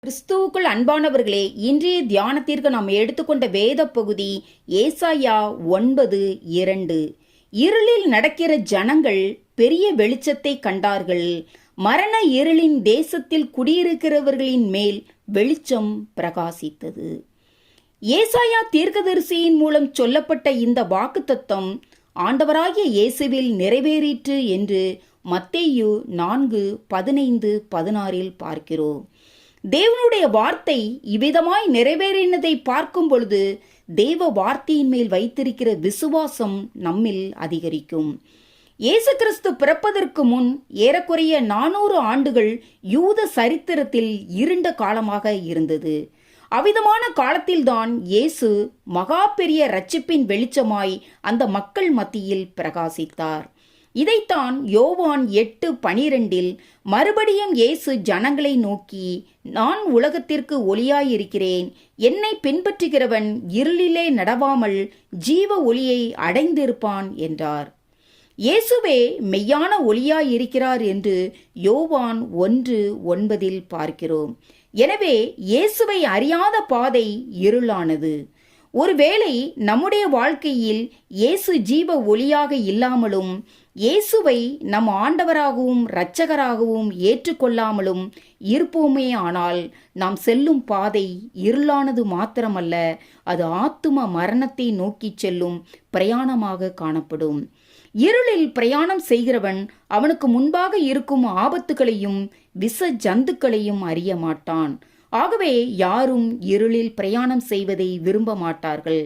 கிறிஸ்துவுக்குள் அன்பானவர்களே, இன்றைய தியானத்திற்கு நாம் எடுத்துக்கொண்ட வேத பகுதி ஏசாயா 9:2. இருளில் நடக்கிற ஜனங்கள் பெரிய வெளிச்சத்தை கண்டார்கள். மரண இருளின் தேசத்தில் குடியிருக்கிறவர்களின் மேல் வெளிச்சம் பிரகாசித்தது. ஏசாயா தீர்க்கதரிசியின் மூலம் சொல்லப்பட்ட இந்த வாக்குத்தத்தம் ஆண்டவராகிய இயேசுவில் நிறைவேறிற்று என்று மத்தேயு 4:15-16 பார்க்கிறோம். தேவனுடைய வார்த்தை இவ்விதமாய் நிறைவேறினதை பார்க்கும் பொழுது தேவ வார்த்தையின் மேல் வைத்திருக்கிற விசுவாசம் நம்மில் அதிகரிக்கும். இயேசு கிறிஸ்து பிறப்பதற்கு முன் ஏறக்குறைய 400 ஆண்டுகள் யூத சரித்திரத்தில் இருண்ட காலமாக இருந்தது. அவ்விதமான காலத்தில்தான் இயேசு மகா பெரிய இரட்சிப்பின் வெளிச்சமாய் அந்த மக்கள் மத்தியில் பிரகாசித்தார். இதைத்தான் யோவான் 8:12 மறுபடியும் இயேசு ஜனங்களை நோக்கி, நான் உலகத்திற்கு ஒளியாயிருக்கிறேன், என்னை பின்பற்றுகிறவன் இருளிலே நடவாமல் ஜீவ ஒளியை அடைந்திருப்பான் என்றார். இயேசுவே மெய்யான ஒளியாயிருக்கிறார் என்று யோவான் 1:9 பார்க்கிறோம். எனவே இயேசுவை அறியாத பாதை இருளானது. ஒருவேளை நம்முடைய வாழ்க்கையில் இயேசு ஜீவ ஒளியாக இல்லாமலும் இயேசுவை நம் ஆண்டவராகவும் இரட்சகராகவும் ஏற்றுக்கொள்ளாமலும் இருப்போமே ஆனால் நாம் செல்லும் பாதை இருளானது மாத்திரமல்ல, அது ஆத்தும மரணத்தை நோக்கி செல்லும் பிரயாணமாக காணப்படும். இருளில் பிரயாணம் செய்கிறவன் அவனுக்கு முன்பாக இருக்கும் ஆபத்துகளையும் விஷ ஜந்துக்களையும் அறிய மாட்டான். ஆகவே யாரும் இருளில் பிரயாணம் செய்வதை விரும்ப மாட்டார்கள்.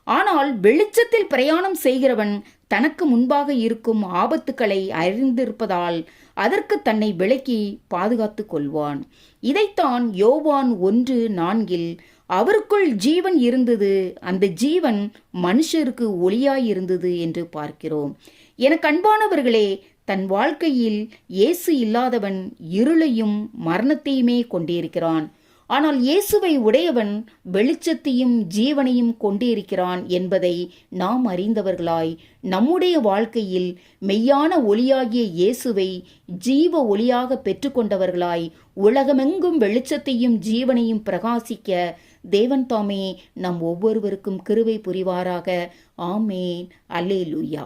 ஆனால் வெளிச்சத்தில் பிரயாணம் செய்கிறவன் தனக்கு முன்பாக இருக்கும் ஆபத்துக்களை அறிந்திருப்பதால் அதற்கு தன்னை விலக்கி பாதுகாத்து கொள்வான். இதைத்தான் யோவான் 1:4 அவருக்குள் ஜீவன் இருந்தது, அந்த ஜீவன் மனுஷருக்கு ஒளியாயிருந்தது என்று பார்க்கிறோம். எனக்கு அன்பானவர்களே, தன் வாழ்க்கையில் இயேசு இல்லாதவன் இருளையும் மரணத்தையுமே கொண்டிருக்கிறான். ஆனால் இயேசுவை உடையவன் வெளிச்சத்தையும் ஜீவனையும் கொண்டிருக்கிறான் என்பதை நாம் அறிந்தவர்களாய் நம்முடைய வாழ்க்கையில் மெய்யான ஒளியாகிய இயேசுவை ஜீவ ஒளியாக பெற்றுக்கொண்டவர்களாய் உலகமெங்கும் வெளிச்சத்தையும் ஜீவனையும் பிரகாசிக்க தேவன் தாமே நம் ஒவ்வொருவருக்கும் கிருபை புரிவாராக. ஆமேன். அல்லேலூயா.